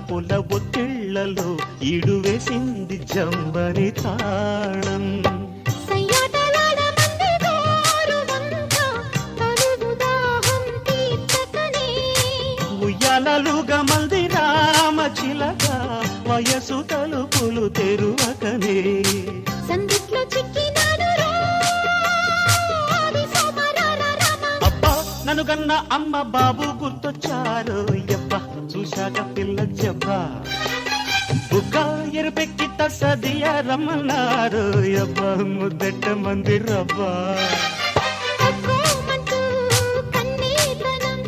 తలపుల ఒత్తిళ్లలో ఈడు వేసింది జంబని తాళం. ఉయ్యాలలుగా మంది రామ చిలక వయసు తలుపులు తెరువకనే. అబ్బా నన్ను గన్న అమ్మ బాబు గుర్తొచ్చారు యబ్బ చూశాక పిల్ల జబ్బ. బుగ్గ ఎరుపెక్కి తసదియ రమ్మన్నారు యబ్బ ముద్దెట్ట మంది రబ్బా.